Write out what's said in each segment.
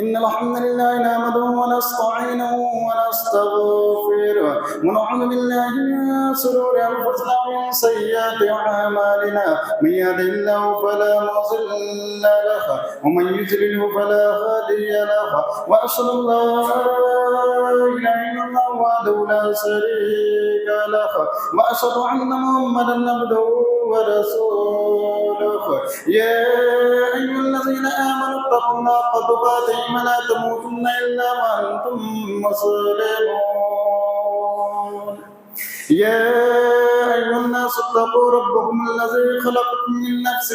إن الحمد لله نحمده ونستعينه ونستغفره ونعوذ بالله من شرور أنفسنا ومن سيئات أعمالنا من يهده الله فلا مضل له ومن يضلل فلا هادي له وأشهد أن لا إله إلا الله وحده لا شريك له وأشهد أن محمدا عبده ورسوله يا أيها الذين آمنوا اتقوا الله حق تقاته ولا تموتن إلا وأنتم مسلمون يا أيها الناس اتقوا ربكم الذي خلقكم من نفس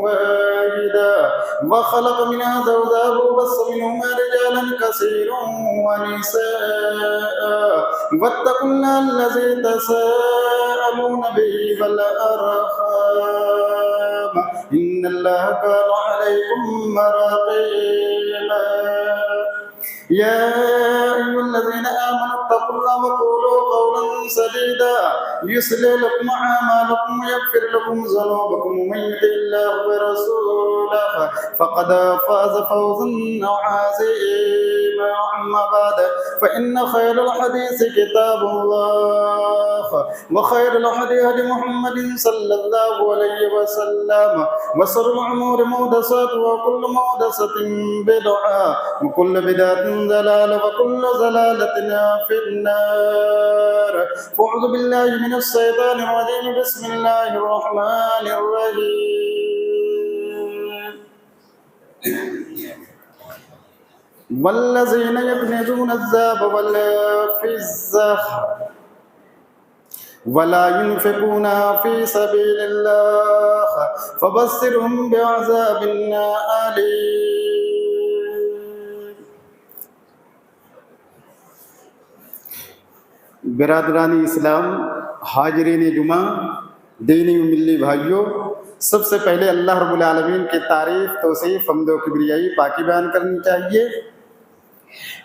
واحدة وخلق منها زوجها وبث منهما رجالا كثيرا ونساء واتقوا الله الذي تساءلون به والأرحام إن الله كان عليكم رقيبا يا أيها الذين آمنوا اتقوا الله وقولوا قولا سديدا يصلح لكم أعمالكم ويغفر لكم ذنوبكم ومن يطع الله ورسوله فقد فاز فوزا عظيما أما بعد فإن خير الحديث كتاب الله وخير الهدي هدي محمد صلى الله عليه وسلم وشر الأمور محدثاتها وكل محدثة بدعة وكل بدعة ضلالة وكل ضلالة في النار أعوذ بالله من الشيطان الرجيم بسم الله الرحمن الرحيم والذين يكنزون الذهب والفضة ولا ينفقون في سبيل الله فبشرهم بعذاب أليم. برادران اسلام، حاضرین جمعہ، دینی و ملی بھائیوں، سب سے پہلے اللہ رب العالمین کی تعریف، توصیف، حمد و کبریائی، پاکی بیان کرنی چاہیے،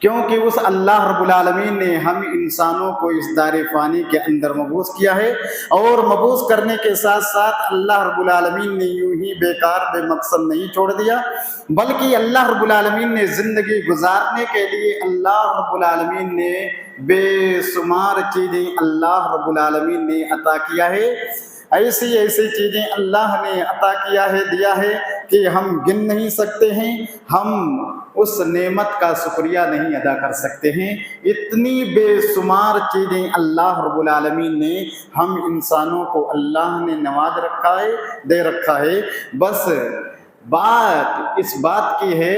کیونکہ اس اللہ رب العالمین نے ہم انسانوں کو اس دار فانی کے اندر مبعوث کیا ہے، اور مبعوث کرنے کے ساتھ ساتھ اللہ رب العالمین نے یوں ہی بیکار بے مقصد نہیں چھوڑ دیا، بلکہ اللہ رب العالمین نے زندگی گزارنے کے لیے اللہ رب العالمین نے بے شمار چیزیں اللہ رب العالمین نے عطا کیا ہے. ایسی ایسی چیزیں اللہ نے عطا کیا ہے، دیا ہے کہ ہم گن نہیں سکتے ہیں، ہم اس نعمت کا شکریہ نہیں ادا کر سکتے ہیں. اتنی بے شمار چیزیں اللہ رب العالمین نے ہم انسانوں کو اللہ نے نواز رکھا ہے، دے رکھا ہے. بس بات اس بات کی ہے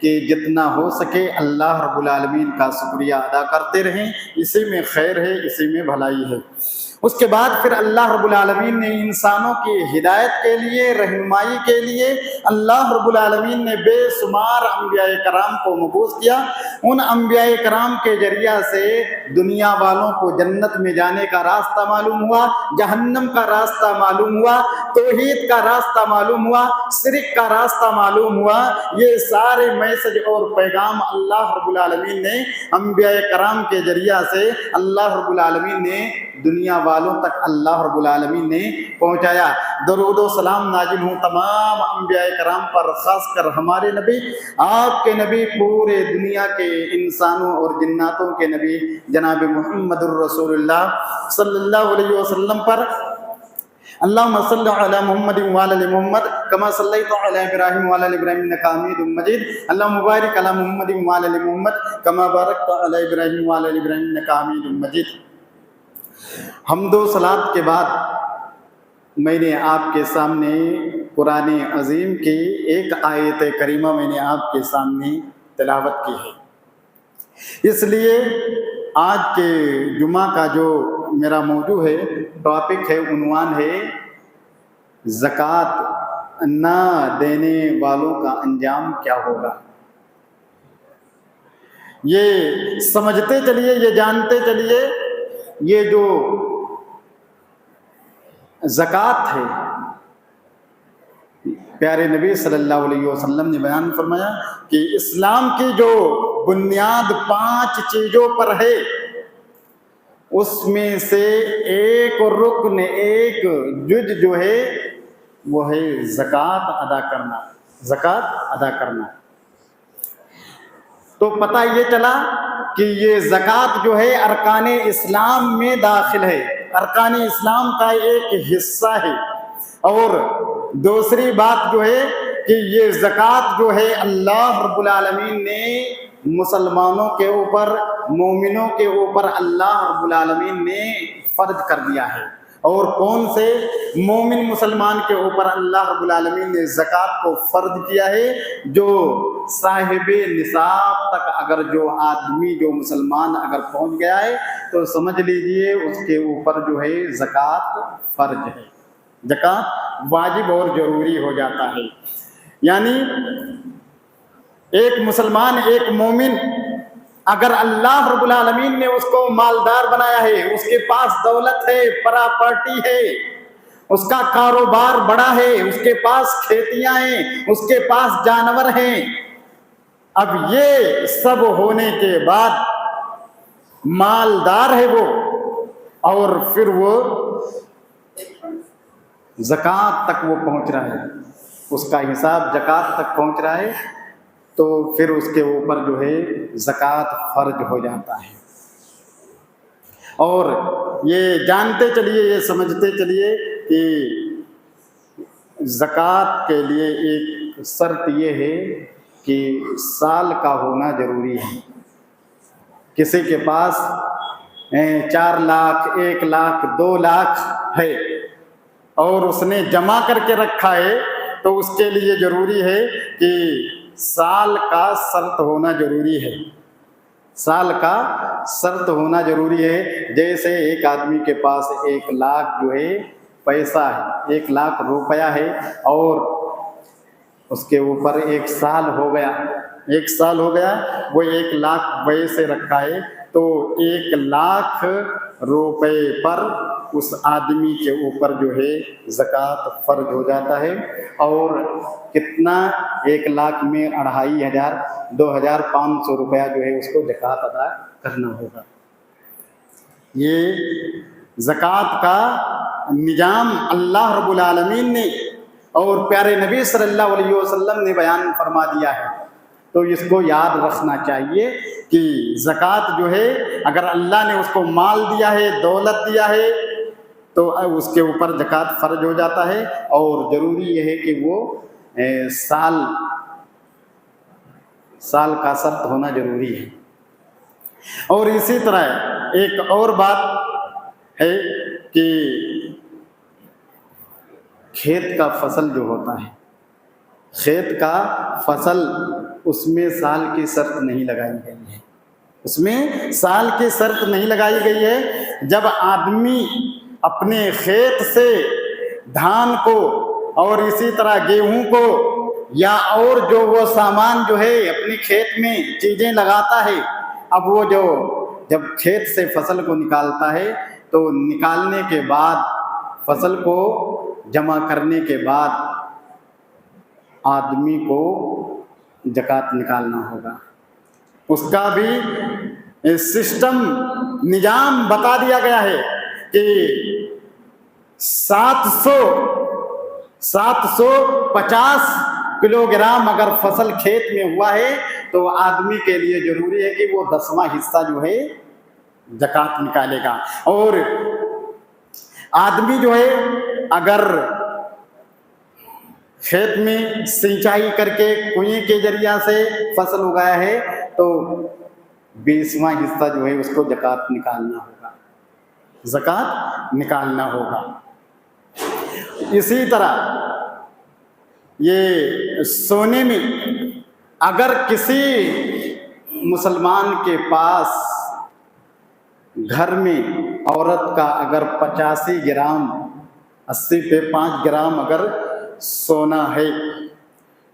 کہ جتنا ہو سکے اللہ رب العالمین کا شکریہ ادا کرتے رہیں، اسی میں خیر ہے، اسی میں بھلائی ہے. اس کے بعد پھر اللہ رب العالمین نے انسانوں کی ہدایت کے لیے، رہنمائی کے لیے اللہ رب العالمین نے بے شمار انبیاء کرام کو مبعوث کیا. ان انبیاء کرام کے ذریعہ سے دنیا والوں کو جنت میں جانے کا راستہ معلوم ہوا، جہنم کا راستہ معلوم ہوا، توحید کا راستہ معلوم ہوا، شرک کا راستہ معلوم ہوا. یہ سارے میسج اور پیغام اللہ رب العالمین نے انبیاء کرام کے ذریعہ سے اللہ رب العالمین نے دنیا والوں تک اللہ رب العالمین نے پہنچایا. درود و سلام نازل ہوں تمام انبیاء کرام پر، خاص کر ہمارے نبی، آپ کے نبی، پورے دنیا کے انسانوں اور جناتوں کے نبی جناب محمد الرسول اللہ صلی اللہ علیہ وسلم پر. اللہم صلی علی محمد وعلی آل محمد کما صلیت علی ابراہیم وعلی آل ابراہیم انک حمید مجید. اللہم بارک علی محمد وعلی آل محمد کما بارکت علی ابراہیم وعلی آل ابراہیم انک حمید مجید. حمد و صلات کے بعد میں نے آپ کے سامنے قرآن عظیم کی ایک آیت کریمہ میں نے آپ کے سامنے تلاوت کی ہے. اس لیے آج کے جمعہ کا جو میرا موضوع ہے، ٹاپک ہے، عنوان ہے زکوٰۃ نہ دینے والوں کا انجام کیا ہوگا. یہ سمجھتے چلیے، یہ جانتے چلیے، یہ جو زکوٰۃ ہے، پیارے نبی صلی اللہ علیہ وسلم نے بیان فرمایا کہ اسلام کی جو بنیاد 5 چیزوں پر ہے، اس میں سے ایک رکن، ایک جز جو ہے وہ ہے زکوٰۃ ادا کرنا. زکوٰۃ ادا کرنا. تو پتہ یہ چلا کہ یہ زکوٰۃ جو ہے ارکان اسلام میں داخل ہے، ارکان اسلام کا ایک حصہ ہے۔ اور دوسری بات جو ہے کہ یہ زکوٰۃ جو ہے اللہ رب العالمین نے مسلمانوں کے اوپر، مومنوں کے اوپر اللہ رب العالمین نے فرض کر دیا ہے۔ اور کون سے مومن مسلمان کے اوپر اللہ رب العالمین نے زکوٰۃ کو فرض کیا ہے؟ جو صاحب نصاب تک اگر جو آدمی، جو مسلمان اگر پہنچ گیا ہے تو سمجھ لیجئے اس کے اوپر جو ہے زکوٰۃ فرض ہے، زکوٰۃ واجب اور ضروری ہو جاتا ہے۔ یعنی ایک مسلمان، ایک مومن، اگر اللہ رب العالمین نے اس کو مالدار بنایا ہے، اس کے پاس دولت ہے، پراپرٹی ہے، اس کا کاروبار بڑا ہے، اس کے پاس کھیتیاں ہیں، اس کے پاس جانور ہیں، اب یہ سب ہونے کے بعد مالدار ہے وہ، اور پھر وہ زکوٰۃ تک وہ پہنچ رہا ہے، اس کا حساب زکوٰۃ تک پہنچ رہا ہے، تو پھر اس کے اوپر جو ہے زکوٰۃ فرض ہو جاتا ہے۔ اور یہ جانتے چلیے، یہ سمجھتے چلیے کہ زکوٰۃ کے لیے ایک شرط یہ ہے کہ سال کا ہونا ضروری ہے۔ کسی کے پاس 4 لاکھ، 1 لاکھ، 2 لاکھ ہے اور اس نے جمع کر کے رکھا ہے، تو اس کے لیے ضروری ہے کہ سال کا شرط ہونا ضروری ہے، سال کا شرط ہونا ضروری ہے۔ جیسے ایک آدمی کے پاس 1 لاکھ جو ہے پیسہ ہے، 1 لاکھ روپیہ ہے، اور اس کے اوپر 1 سال ہو گیا، 1 سال ہو گیا، وہ 1 لاکھ ویسے رکھا ہے، تو 1 لاکھ روپے پر اس آدمی کے اوپر جو ہے زکوٰۃ فرض ہو جاتا ہے۔ اور کتنا؟ 1 لاکھ میں 2500، 2500 روپیہ جو ہے اس کو زکوٰۃ ادا کرنا ہوگا۔ یہ زکوٰۃ کا نظام اللہ رب العالمین نے اور پیارے نبی صلی اللہ علیہ وسلم نے بیان فرما دیا ہے، تو اس کو یاد رکھنا چاہیے کہ زکوٰۃ جو ہے اگر اللہ نے اس کو مال دیا ہے، دولت دیا ہے، تو اس کے اوپر زکوٰۃ فرض ہو جاتا ہے۔ اور ضروری یہ ہے کہ وہ سال کا شرط ہونا ضروری ہے۔ اور اسی طرح ایک اور بات ہے کہ کھیت کا فصل جو ہوتا ہے، کھیت کا فصل، اس میں سال کی شرط نہیں لگائی گئی ہے، اس میں سال کی شرط نہیں لگائی گئی ہے۔ جب آدمی اپنے کھیت سے دھان کو اور اسی طرح گیہوں کو یا اور جو وہ سامان جو ہے اپنے کھیت میں چیزیں لگاتا ہے، اب وہ جو جب کھیت سے فصل کو نکالتا ہے تو نکالنے کے بعد، فصل کو جمع کرنے کے بعد آدمی کو زکوٰۃ نکالنا ہوگا۔ اس کا بھی سسٹم، نظام بتا دیا گیا ہے کہ 750 کلو گرام اگر فصل کھیت میں ہوا ہے تو آدمی کے لیے ضروری ہے کہ وہ 10واں حصہ جو ہے زکوٰۃ نکالے گا۔ اور آدمی جو ہے اگر کھیت میں سینچائی کر کے کنویں کے ذریعہ سے فصل اگایا ہے تو 20واں حصہ جو ہے اس کو زکوٰۃ نکالنا ہوگا، زکوٰۃ نکالنا ہوگا۔ اسی طرح یہ سونے میں اگر کسی مسلمان کے پاس گھر میں عورت کا اگر 85 گرام، 80 پہ 5 گرام اگر سونا ہے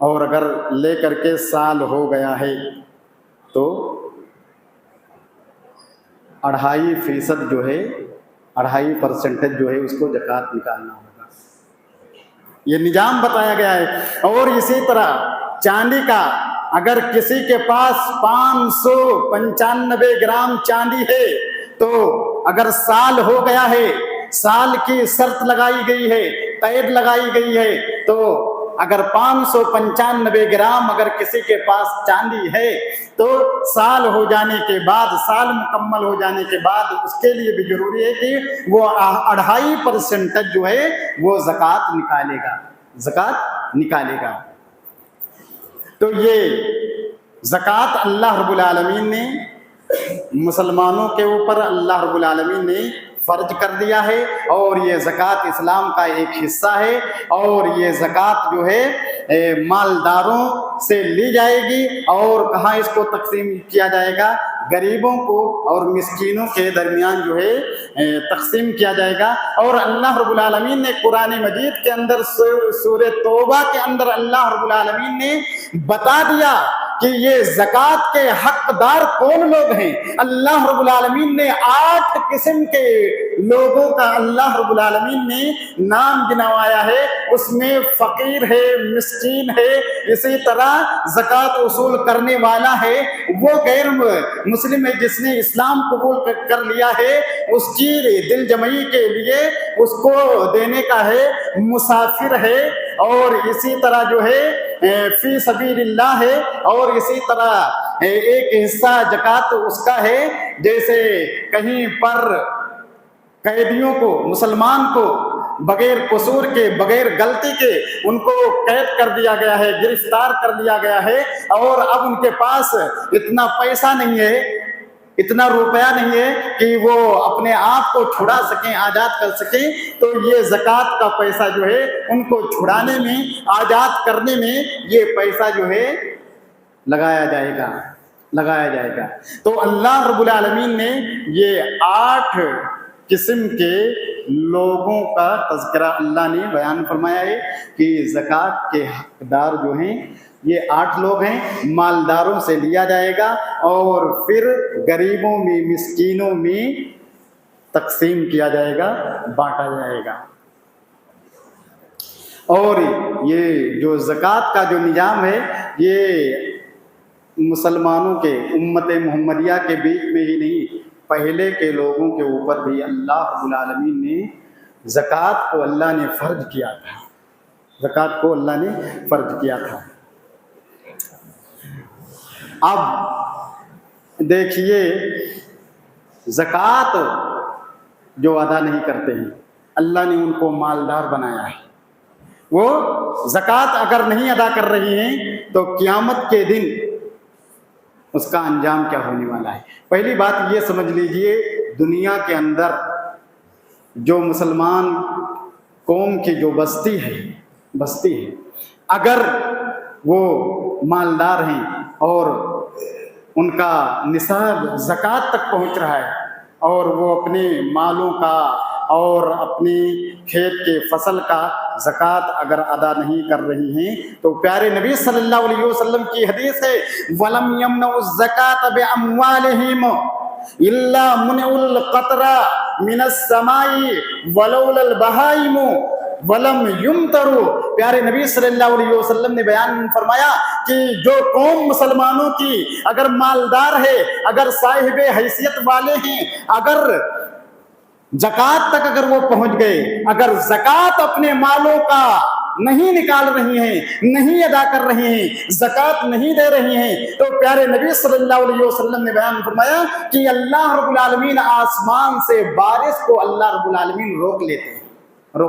اور اگر لے کر کے سال ہو گیا ہے تو 2.5% جو ہے، 2.5% جو ہے اس کو زکوٰۃ نکالنا ہوگا۔ یہ نظام بتایا گیا ہے۔ اور اسی طرح چاندی کا اگر کسی کے پاس 595 گرام چاندی ہے تو اگر سال ہو گیا ہے، سال کی شرط لگائی گئی ہے، قید لگائی گئی ہے، تو اگر 595 گرام اگر کسی کے پاس چاندی ہے تو سال ہو جانے کے بعد، سال مکمل ہو جانے کے بعد اس کے لیے بھی ضروری ہے کہ وہ 2.5% جو ہے وہ زکوٰۃ نکالے گا، زکوٰۃ نکالے گا۔ تو یہ زکوٰۃ اللہ رب العالمین نے مسلمانوں کے اوپر اللہ رب العالمین نے فرض کر دیا ہے، اور یہ زکوٰۃ اسلام کا ایک حصہ ہے، اور یہ زکوٰۃ جو ہے مالداروں سے لی جائے گی، اور کہاں اس کو تقسیم کیا جائے گا؟ غریبوں کو اور مسکینوں کے درمیان جو ہے تقسیم کیا جائے گا۔ اور اللہ رب العالمین نے قرآن مجید کے اندر سورہ توبہ کے اندر اللہ رب العالمین نے بتا دیا کہ یہ زکوٰۃ کے حقدار کون لوگ ہیں۔ اللہ رب العالمین نے 8 قسم کے لوگوں کا اللہ رب العالمین نے نام گنوایا ہے، اس میں فقیر ہے، مسکین ہے، اسی طرح زکوٰۃ وصول کرنے والا ہے، وہ غیر مسلم ہے جس نے اسلام قبول کر لیا ہے، اس کی دل جمعی کے لیے اس کو دینے کا ہے، مسافر ہے، اور اسی طرح جو ہے فی سبیل اللہ ہے، اور اسی طرح ایک حصہ زکوٰۃ اس کا ہے جیسے کہیں پر قیدیوں کو، مسلمان کو بغیر قصور کے، بغیر غلطی کے ان کو قید کر دیا گیا ہے، گرفتار کر لیا گیا ہے، اور اب ان کے پاس اتنا پیسہ نہیں ہے، اتنا روپیہ نہیں ہے کہ وہ اپنے آپ کو چھڑا سکیں، آزاد کر سکیں، تو یہ زکوٰۃ کا پیسہ جو ہے ان کو چھڑانے میں، آزاد کرنے میں یہ پیسہ جو ہے لگایا جائے گا، لگایا جائے گا۔ تو اللہ رب العالمین نے یہ 8 قسم کے لوگوں کا تذکرہ اللہ نے بیان فرمایا ہے کہ زکوٰۃ کے حقدار جو ہیں یہ 8 لوگ ہیں، مالداروں سے لیا جائے گا اور پھر غریبوں میں، مسکینوں میں تقسیم کیا جائے گا، بانٹا جائے گا۔ اور یہ جو زکوٰۃ کا جو نظام ہے یہ مسلمانوں کے، امت محمدیہ کے بیچ میں ہی نہیں، پہلے کے لوگوں کے اوپر بھی اللہ رب العالمین نے زکوٰۃ کو اللہ نے فرض کیا تھا، زکوٰۃ کو اللہ نے فرض کیا تھا۔ اب دیکھیے زکوٰۃ جو ادا نہیں کرتے ہیں اللہ نے ان کو مالدار بنایا ہے، وہ زکوٰۃ اگر نہیں ادا کر رہی ہیں تو قیامت کے دن اس کا انجام کیا ہونے والا ہے۔ پہلی بات یہ سمجھ لیجئے، دنیا کے اندر جو مسلمان قوم کی جو بستی ہے اگر وہ مالدار ہیں اور ان کا نصاب زکوٰۃ تک پہنچ رہا ہے اور وہ اپنے مالوں کا اور اپنی کھیت کے فصل کا زکوٰۃ اگر ادا نہیں کر رہی ہیں تو پیارے نبی صلی اللہ علیہ وسلم کی حدیث ہے وَلَمْ يَمْنَعُوا الزَّكَاةَ بِأَمْوَالِهِمْ إِلَّا مُنِعُوا الْقَطْرَ مِنَ السَّمَاءِ وَلَوْلَا الْبَهَائِمُ وَلَمْ يُمْطَرُوا۔ پیارے نبی صلی اللہ علیہ وسلم نے بیان فرمایا کہ جو قوم مسلمانوں کی اگر مالدار ہے، اگر صاحب حیثیت والے ہیں، اگر زکوٰۃ تک اگر وہ پہنچ گئے، اگر زکوٰۃ اپنے مالوں کا نہیں نکال رہی ہیں، نہیں ادا کر رہی ہیں، زکوٰۃ نہیں دے رہی ہیں، تو پیارے نبی صلی اللہ علیہ وسلم نے بیان فرمایا کہ اللہ رب العالمین آسمان سے بارش کو اللہ رب العالمین روک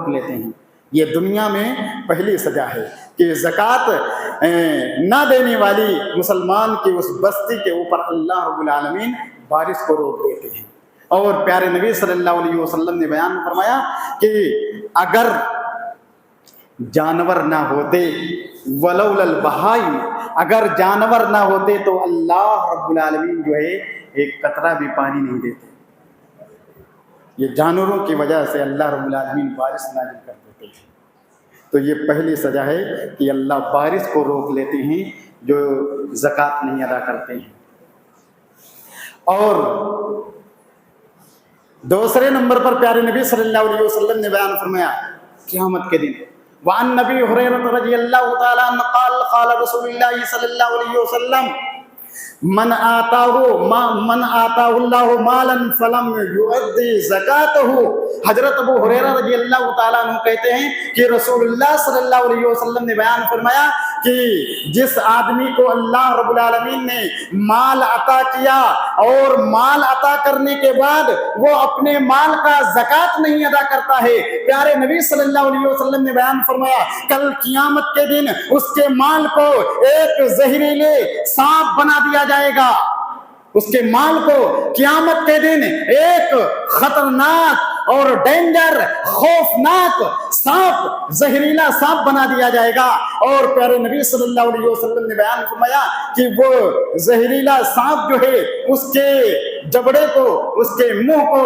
لیتے ہیں۔ یہ دنیا میں پہلی سزا ہے کہ زکوٰۃ نہ دینے والی مسلمان کی اس بستی کے اوپر اللہ رب العالمین بارش کو روک دیتے ہیں۔ اور پیارے نبی صلی اللہ علیہ وسلم نے بیان فرمایا کہ اگر جانور نہ ہوتے ولولا البہائم، اگر جانور نہ ہوتے تو اللہ رب العالمین جو ہے ایک قطرہ بھی پانی نہیں دیتے۔ یہ جانوروں کی وجہ سے اللہ رب العالمین بارش نازل کر دیتے ہیں۔ تو یہ پہلی سزا ہے کہ اللہ بارش کو روک لیتے ہیں جو زکوٰۃ نہیں ادا کرتے ہیں۔ اور دوسرے نمبر پر پیارے نبی صلی اللہ علیہ وسلم نے بیان فرمایا قیامت کے دن وعن نبی ہریرہ رضی اللہ تعالی عنہ قال قال رسول اللہ صلی اللہ علیہ وسلم من آتاہُ مالًا فلم یؤدی زکاتہ۔ حضرت ابو ہریرہ رضی اللہ تعالیٰ عنہ کہتے ہیں کہ رسول اللہ صلی اللہ علیہ وسلم نے بیان فرمایا کہ جس آدمی کو اللہ رب العالمین نے مال عطا کیا اور مال عطا کرنے کے بعد وہ اپنے مال کا زکوٰۃ نہیں ادا کرتا ہے، پیارے نبی صلی اللہ علیہ وسلم نے بیان فرمایا کل قیامت کے دن اس کے مال کو ایک زہریلے سانپ بنا دیا جائے گا، اس کے مال کو قیامت کے دن ایک خطرناک اور ڈینجر خوفناک سانپ، زہریلا سانپ بنا دیا جائے گا۔ اور پیارے نبی صلی اللہ علیہ وسلم نے بیان فرمایا کہ وہ زہریلا سانپ جو ہے اس کے جبڑے کو، اس کے منہ کو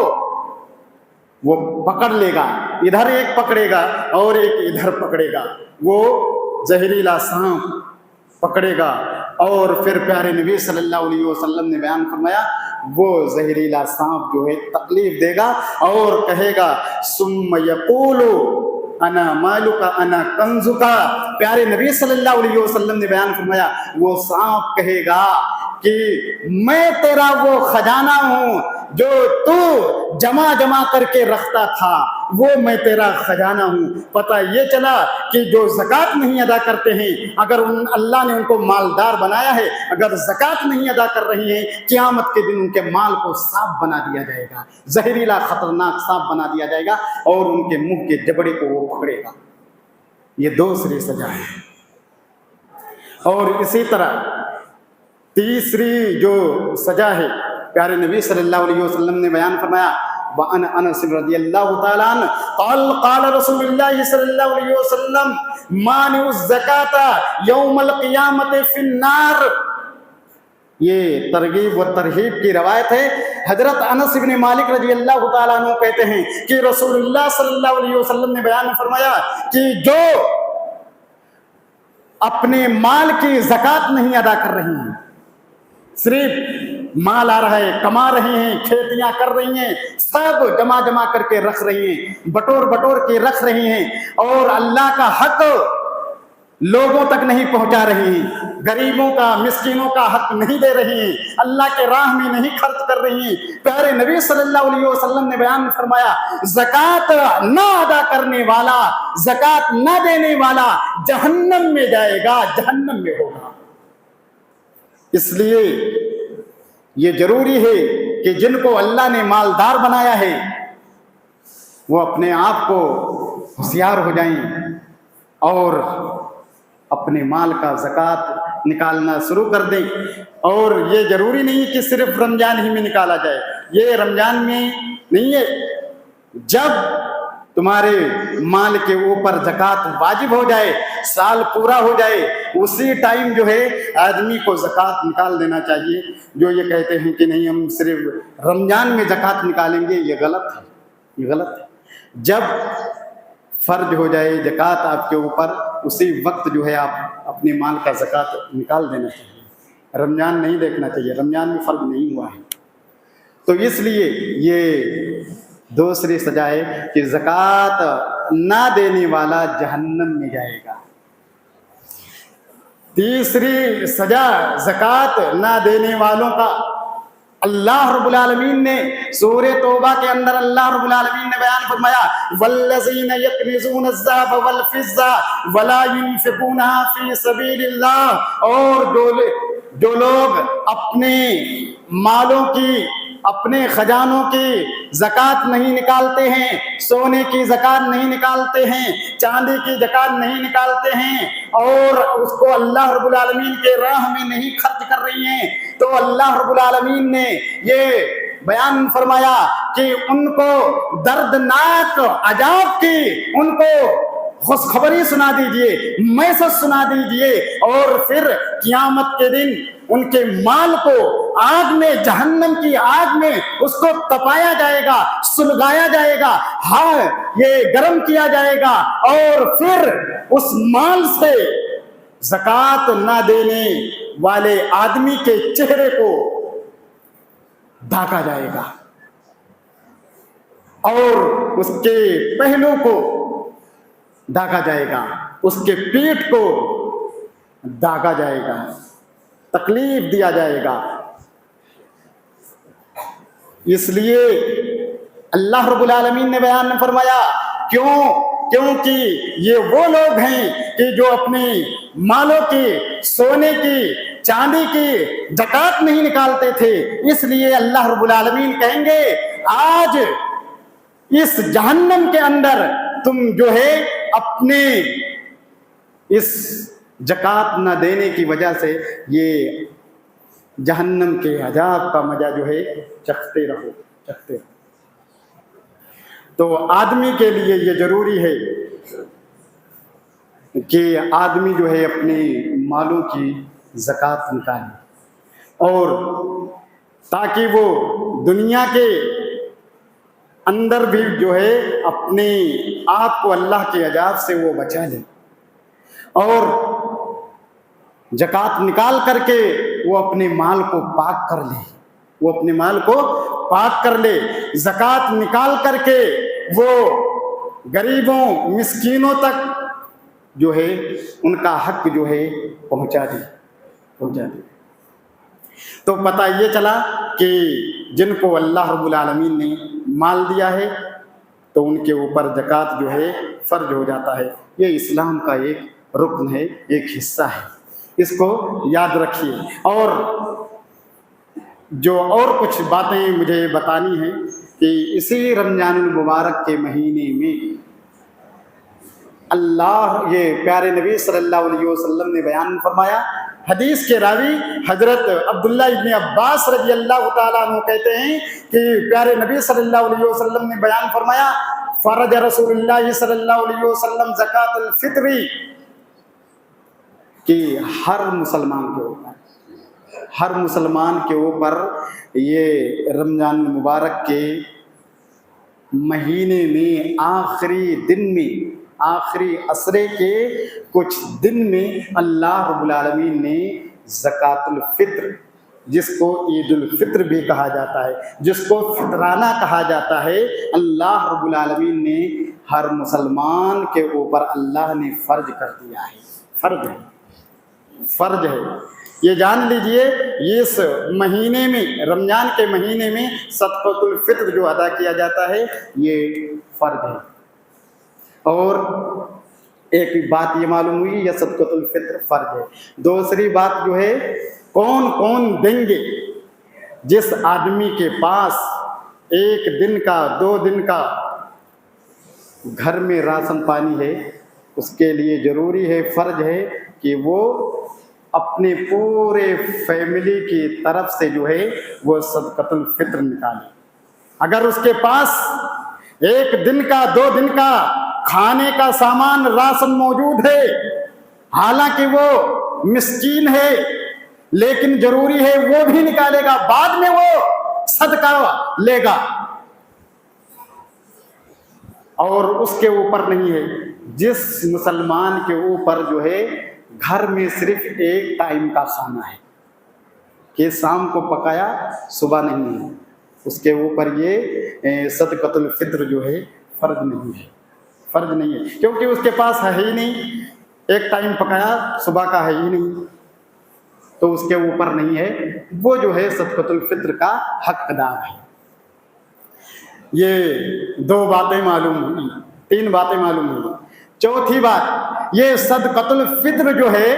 وہ پکڑ لے گا، ادھر ایک پکڑے گا اور ایک ادھر پکڑے گا، وہ زہریلا سانپ پکڑے گا اور پھر پیارے نبی صلی اللہ علیہ وسلم نے بیان فرمایا وہ زہریلا سانپ جو ہے تکلیف دے گا اور کہے گا ثم یقول انا مالک انا کنزک۔ پیارے نبی صلی اللہ علیہ وسلم نے بیان فرمایا وہ سانپ کہے گا کہ میں تیرا وہ خزانہ ہوں جو تو جمع کر کے رکھتا تھا، وہ میں تیرا خزانہ ہوں۔ پتہ یہ چلا کہ جو زکوٰۃ نہیں ادا کرتے ہیں، اگر اللہ نے ان کو مالدار بنایا ہے، اگر زکوٰۃ نہیں ادا کر رہی ہیں، قیامت کے دن ان کے مال کو سانپ بنا دیا جائے گا، زہریلا خطرناک سانپ بنا دیا جائے گا اور ان کے منہ کے جبڑے کو وہ پکڑے گا۔ یہ دوسری سزا ہے۔ اور اسی طرح تیسری جو سزا ہے، پیارے نبی صلی اللہ علیہ وسلم نے بیان فرمایا وعن انس رضی اللہ تعالیٰ عنہ قال قال رسول اللہ صلی اللہ علیہ وسلم مانع الزکاۃ یوم القیامت فی النار۔ یہ ترغیب و ترہیب کی روایت ہے۔ حضرت انس بن مالک رضی اللہ تعالیٰ عنہ کہتے ہیں کہ رسول اللہ صلی اللہ علیہ وسلم نے بیان فرمایا کہ جو اپنے مال کی زکوٰۃ نہیں ادا کر رہی ہیں، صرف مال آ رہا ہے، کما رہی ہیں، کھیتیاں کر رہی ہیں، سب جمع کر کے رکھ رہی ہیں، بٹور کے رکھ رہی ہیں اور اللہ کا حق لوگوں تک نہیں پہنچا رہی ہیں، غریبوں کا، مسکینوں کا حق نہیں دے رہی ہیں، اللہ کے راہ میں نہیں خرچ کر رہی ہیں، پیارے نبی صلی اللہ علیہ وسلم نے بیان فرمایا زکوٰۃ نہ ادا کرنے والا، زکوٰۃ نہ دینے والا جہنم میں جائے گا، جہنم میں ہوگا۔ اس لیے یہ ضروری ہے کہ جن کو اللہ نے مالدار بنایا ہے وہ اپنے آپ کو ہوشیار ہو جائیں اور اپنے مال کا زکوٰۃ نکالنا شروع کر دیں۔ اور یہ ضروری نہیں کہ صرف رمضان ہی میں نکالا جائے، یہ رمضان میں نہیں ہے، جب تمہارے مال کے اوپر زکوٰۃ واجب ہو جائے، سال پورا ہو جائے، اسی ٹائم جو ہے آدمی کو زکوٰۃ نکال دینا چاہیے۔ جو یہ کہتے ہیں کہ نہیں ہم صرف رمضان میں زکوٰۃ نکالیں گے، یہ غلط ہے، یہ غلط ہے۔ جب فرض ہو جائے زکوٰۃ آپ کے اوپر، اسی وقت جو ہے آپ اپنے مال کا زکوٰۃ نکال دینا چاہیے، رمضان نہیں دیکھنا چاہیے، رمضان میں فرض نہیں ہوا ہے۔ تو اس لیے یہ دوسری سزا ہے کہ زکوٰۃ نہ دینے والا جہنم میں جائے گا۔ تیسری سزا زکوٰۃ نہ دینے والوں کا اللہ رب العالمین نے سورہ توبہ کے اندر اللہ رب العالمین نے بیان فرمایا والذین یکنزون الذهب والفضة ولا ينفقونها فی سبیل اللہ۔ اور جو لوگ اپنے مالوں کی، اپنے خزانوں کی زکوٰۃ نہیں نکالتے ہیں، سونے کی زکوٰۃ نہیں نکالتے ہیں، چاندی کی زکوٰۃ نہیں نکالتے ہیں اور اس کو اللہ رب العالمین کے راہ میں نہیں خرچ کر رہی ہیں، تو اللہ رب العالمین نے یہ بیان فرمایا کہ ان کو دردناک عذاب کی، ان کو خوشخبری سنا دیجئے، میسج سنا دیجئے، اور پھر قیامت کے دن ان کے مال کو آگ میں، جہنم کی آگ میں اس کو تپایا جائے گا، سلگایا جائے گا، ہاں یہ گرم کیا جائے گا، اور پھر اس مال سے زکوٰۃ نہ دینے والے آدمی کے چہرے کو ڈھانکا جائے گا اور اس کے پہلو کو ڈھانکا جائے گا، اس کے پیٹھ کو ڈھانکا جائے گا۔ تکلیف دیا جائے گا۔ اس لیے اللہ رب العالمین نے بیان میں فرمایا کیونکہ یہ وہ لوگ ہیں کہ جو اپنے مالوں کی، سونے کی، چاندی کی زکوٰۃ نہیں نکالتے تھے، اس لیے اللہ رب العالمین کہیں گے آج اس جہنم کے اندر تم جو ہے اپنے اس زکوٰۃ نہ دینے کی وجہ سے یہ جہنم کے عذاب کا مزہ جو ہے چکھتے رہو۔ تو آدمی کے لیے یہ ضروری ہے کہ آدمی جو ہے اپنے مالوں کی زکوٰۃ نکالے، اور تاکہ وہ دنیا کے اندر بھی جو ہے اپنے آپ کو اللہ کے عذاب سے وہ بچا لے، اور زکوٰۃ نکال کر کے وہ اپنے مال کو پاک کر لے، وہ اپنے مال کو پاک کر لے، زکوٰۃ نکال کر کے وہ غریبوں مسکینوں تک جو ہے ان کا حق جو ہے پہنچا دے۔ تو پتہ یہ چلا کہ جن کو اللہ رب العالمین نے مال دیا ہے تو ان کے اوپر زکوٰۃ جو ہے فرض ہو جاتا ہے۔ یہ اسلام کا ایک رکن ہے، ایک حصہ ہے، اس کو یاد رکھیے۔ اور جو اور کچھ باتیں مجھے بتانی ہیں کہ اسی رمضان المبارک کے مہینے میں اللہ یہ پیارے نبی صلی اللہ علیہ وسلم نے بیان فرمایا، حدیث کے راوی حضرت عبداللہ ابن عباس رضی اللہ تعالیٰ عنہ کہتے ہیں کہ پیارے نبی صلی اللہ علیہ وسلم نے بیان فرمایا فرض رسول اللہ صلی اللہ علیہ وسلم زکوٰۃ الفطر، کہ ہر مسلمان کے اوپر یہ رمضان المبارک کے مہینے میں آخری دن میں، آخری عصرے کے کچھ دن میں اللہ رب العالمین نے زکوٰۃ الفطر، جس کو عید الفطر بھی کہا جاتا ہے، جس کو فطرانہ کہا جاتا ہے، اللہ رب العالمین نے ہر مسلمان کے اوپر اللہ نے فرض کر دیا ہے، فرض ہے۔ یہ جان لیجئے اس مہینے میں، رمضان کے مہینے میں صدقۃ الفطر جو ادا کیا جاتا ہے یہ فرض ہے۔ اور ایک بات یہ معلوم ہوئی یہ صدقۃ الفطر فرض ہے۔ دوسری بات جو ہے کون دیں گے؟ جس آدمی کے پاس 1 دن کا 2 دن کا گھر میں راشن پانی ہے، اس کے لیے ضروری ہے، فرض ہے کہ وہ اپنے پورے فیملی کی طرف سے جو ہے وہ صدقۃ الفطر نکالے۔ اگر اس کے پاس 1 دن کا 2 دن کا کھانے کا سامان راشن موجود ہے، حالانکہ وہ مسکین ہے، لیکن ضروری ہے وہ بھی نکالے گا، بعد میں وہ صدقہ لے گا، اور اس کے اوپر نہیں ہے۔ جس مسلمان کے اوپر جو ہے گھر میں صرف 1 ٹائم کا کھانا ہے کہ شام کو پکایا صبح نہیں ہے، اس کے اوپر یہ صدقۃ الفطر جو ہے فرض نہیں ہے، کیونکہ اس کے پاس ہے ہی نہیں، 1 ٹائم پکایا صبح کا ہے ہی نہیں، تو اس کے اوپر نہیں ہے، وہ جو ہے صدقۃ الفطر کا حقدار ہے۔ یہ 2 باتیں معلوم ہوئی، 3 باتیں معلوم ہوئی۔ چوتھی بات، یہ صدقۃ الفطر جو ہے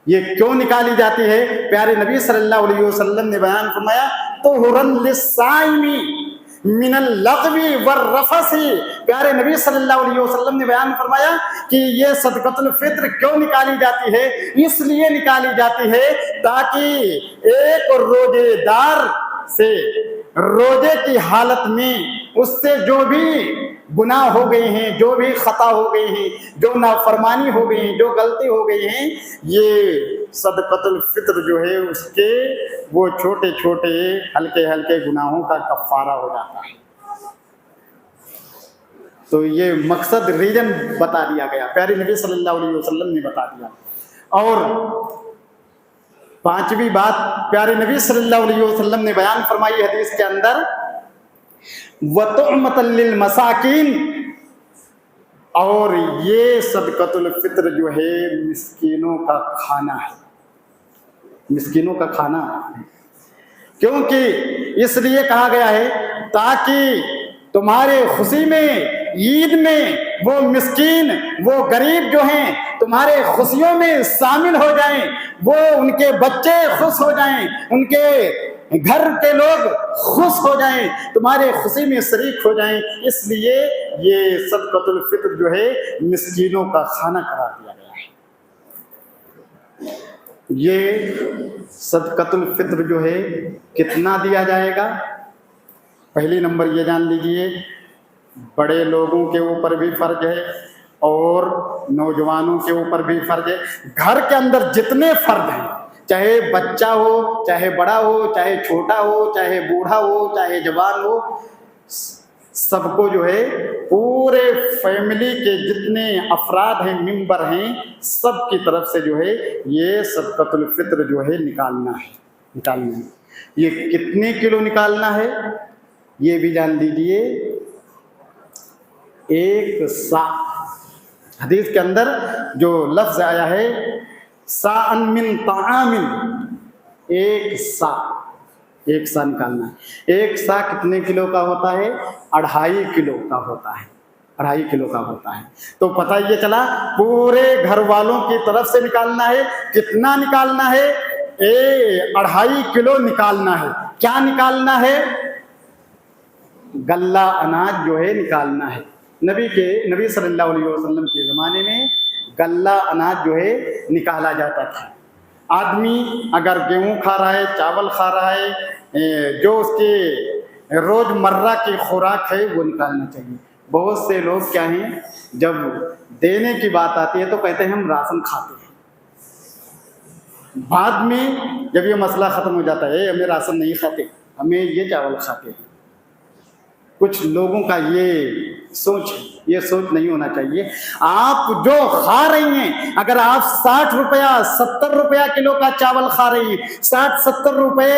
یہ کیوں نکالی جاتی ہے؟ پیارے نبی صلی اللہ علیہ وسلم نے بیان فرمایا طہرا للصائم من اللغو والرفث، پیارے نبی صلی اللہ علیہ وسلم نے بیان فرمایا کہ یہ صدقۃ الفطر کیوں نکالی جاتی ہے؟ اس لیے نکالی جاتی ہے تاکہ ایک روزے دار سے روزے کی حالت میں اس سے جو بھی گناہ ہو گئے ہیں، جو بھی خطا ہو گئے ہیں، جو نافرمانی ہو گئی ہیں، جو غلطی ہو گئی ہیں، یہ صدقۃ الفطر جو ہے اس کے وہ چھوٹے چھوٹے ہلکے گناہوں کا کفارہ ہو جاتا ہے۔ تو یہ مقصد ریزن بتا دیا گیا، پیارے نبی صلی اللہ علیہ وسلم نے بتا دیا۔ اور 5ویں بات پیارے نبی صلی اللہ علیہ وسلم نے بیان فرمائی حدیث کے اندر وَطُعْمَةً لِّلْمَسَاكِينِ، اور یہ صدقۃ الفطر جو ہے مسکینوں کا کھانا ہے، مسکینوں کا کھانا ہے، کیونکہ اس لیے کہا گیا ہے تاکہ تمہارے خوشی میں، عید میں وہ مسکین، وہ غریب جو ہیں تمہارے خوشیوں میں شامل ہو جائیں، وہ ان کے بچے خوش ہو جائیں، ان کے گھر کے لوگ خوش ہو جائیں، تمہارے خوشی میں شریک ہو جائیں۔ اس لیے یہ صدقۃ الفطر جو ہے مسکینوں کا کھانا قرار دیا گیا ہے۔ یہ صدقۃ الفطر جو ہے کتنا دیا جائے گا؟ پہلی نمبر یہ جان لیجئے، بڑے لوگوں کے اوپر بھی فرض ہے اور نوجوانوں کے اوپر بھی فرض ہے۔ گھر کے اندر جتنے فرد ہیں، چاہے بچہ ہو، چاہے بڑا ہو، چاہے چھوٹا ہو، چاہے بوڑھا ہو، چاہے جوان ہو، سب کو جو ہے پورے فیملی کے جتنے افراد ہیں، ممبر ہیں، سب کی طرف سے جو ہے یہ صدقۃ الفطر جو ہے نکالنا ہے۔ یہ کتنے کلو نکالنا ہے یہ بھی جان لیجئے، 1 سا۔ حدیث کے اندر جو لفظ آیا ہے ساءً من طعام، 1 سا، 1 سا نکالنا ہے۔ 1 سا کتنے کلو کا ہوتا ہے؟ 2.5 کلو کا ہوتا ہے، 2.5 کلو کا ہوتا ہے۔ تو پتہ یہ چلا پورے گھر والوں کی طرف سے نکالنا ہے۔ کتنا نکالنا ہے؟ 2.5 کلو نکالنا ہے۔ کیا نکالنا ہے؟ غلہ اناج جو ہے نکالنا ہے۔ نبی صلی اللہ علیہ وسلم کے زمانے میں غلہ اناج جو ہے نکالا جاتا تھا۔ آدمی اگر گیہوں کھا رہا ہے، چاول کھا رہا ہے، جو اس کے روز مرہ کی خوراک ہے وہ نکالنا چاہیے۔ بہت سے لوگ کیا ہیں، جب دینے کی بات آتی ہے تو کہتے ہیں ہم راشن کھاتے ہیں، بعد میں جب یہ مسئلہ ختم ہو جاتا ہے ہمیں راشن نہیں کھاتے، ہمیں یہ چاول کھاتے ہیں۔ کچھ لوگوں کا یہ سوچ نہیں ہونا چاہیے۔ آپ جو کھا رہی ہیں، اگر آپ 60 روپیہ 70 روپیہ کلو کا چاول کھا رہی ہیں، 60-70 روپے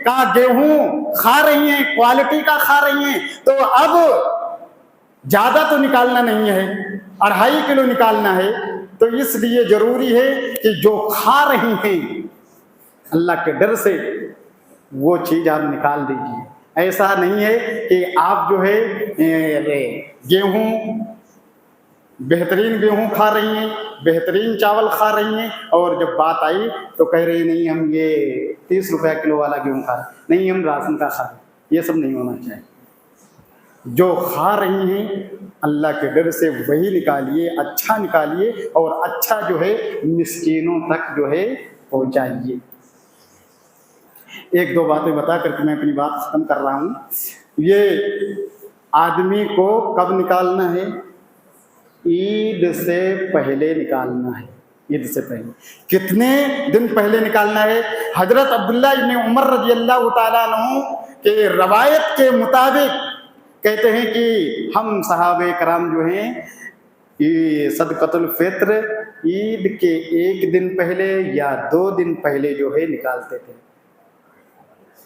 کا گیہوں کھا رہی ہیں، کوالٹی کا کھا رہی ہیں، تو اب زیادہ تو نکالنا نہیں ہے، 2.5 کلو نکالنا ہے۔ تو اس لیے ضروری ہے کہ جو کھا رہی ہیں اللہ کے ڈر سے وہ چیز آپ نکال دیجیے۔ ایسا نہیں ہے کہ آپ جو ہے گیہوں، بہترین گیہوں کھا رہی ہیں، بہترین چاول کھا رہی ہیں، اور جب بات آئی تو کہہ رہی نہیں ہم یہ 30 روپیہ کلو والا گیہوں کھا رہے ہیں، نہیں ہم راشن کا کھا رہے ہیں۔ یہ سب نہیں ہونا چاہیے۔ جو کھا رہی ہیں اللہ کے ڈر سے وہی نکالیے، اچھا نکالیے، اور اچھا جو ہے مسکینوں تک جو ہے پہنچائیے۔ 1-2 باتیں بتا کر کے میں اپنی بات ختم کر رہا ہوں۔ یہ آدمی کو کب نکالنا ہے؟ عید سے پہلے نکالنا ہے۔ عید سے پہلے کتنے دن پہلے نکالنا ہے؟ حضرت عبداللہ ابن عمر رضی اللہ تعالیٰ عنہ کے روایت کے مطابق کہتے ہیں کہ ہم صحابہ کرام جو ہیں یہ صدقۃ الفطر عید کے 1 دن پہلے یا 2 دن پہلے جو ہے نکالتے تھے۔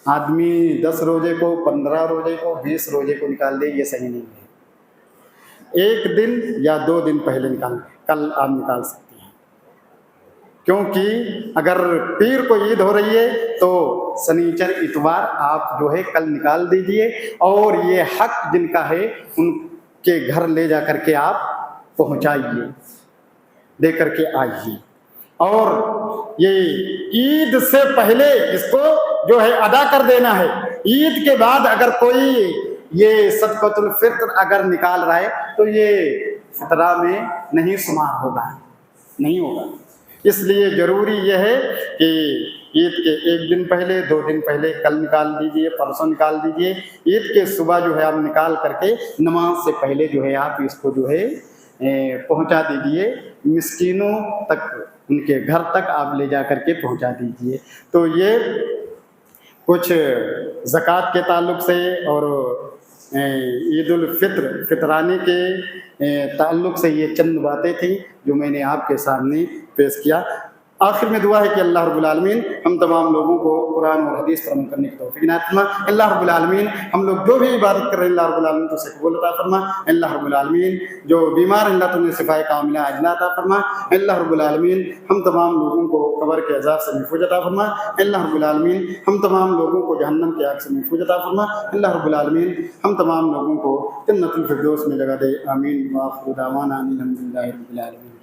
آدمی 10 روزے کو، 15 روزے کو، 20 روزے کو نکال دے، یہ صحیح نہیں ہے۔ 1 دن یا 2 دن پہلے کل آپ نکال سکتے ہیں، کیونکہ اگر پیر کو عید ہو رہی ہے تو سنیچر اتوار آپ جو ہے کل نکال دیجئے، اور یہ حق جن کا ہے ان کے گھر لے جا کر کے آپ پہنچائیے، دے کر کے آئیے۔ اور یہ عید سے پہلے اس کو جو ہے ادا کر دینا ہے۔ عید کے بعد اگر کوئی یہ صدقۃ الفطر اگر نکال رہا ہے تو یہ فطرہ میں نہیں شمار ہوگا، نہیں ہوگا۔ اس لیے ضروری یہ ہے کہ عید کے 1 دن پہلے، 2 دن پہلے، کل نکال دیجئے، پرسوں نکال دیجئے۔ عید کے صبح جو ہے آپ نکال کر کے نماز سے پہلے جو ہے آپ اس کو جو ہے پہنچا دیجئے، مسکینوں تک، ان کے گھر تک آپ لے جا کر کے پہنچا دیجئے۔ تو یہ کچھ زکوٰۃ کے تعلق سے اور عید الفطر، فطرانے کے تعلق سے یہ چند باتیں تھیں جو میں نے آپ کے سامنے پیش کیا۔ آخر میں دعا ہے کہ اللہ رب العالمین ہم تمام لوگوں کو قرآن اور حدیث پر عمل کرنے کی توفیق عنایت فرما۔ اللہ رب العالمین ہم لوگ جو بھی عبادت کر رہے ہیں اللہ رب العالمین تو اسے قبول عطا فرما۔ اللہ رب العالمین جو بیمار ہیں اللہ تو انہیں شفائے کاملہ عاجلہ عطا فرما۔ اللہ رب العالمین ہم تمام لوگوں کو قبر کے عذاب سے محفوظ عطا فرما۔ اللہ رب العالمین ہم تمام لوگوں کو جہنم کے آگ سے محفوظ عطا فرما۔ اللہ رب العالمین ہم تمام لوگوں کو جنت الفردوس میں جگہ دے، آمین۔ وآخر دعوانا ان الحمد للہ رب العالمین۔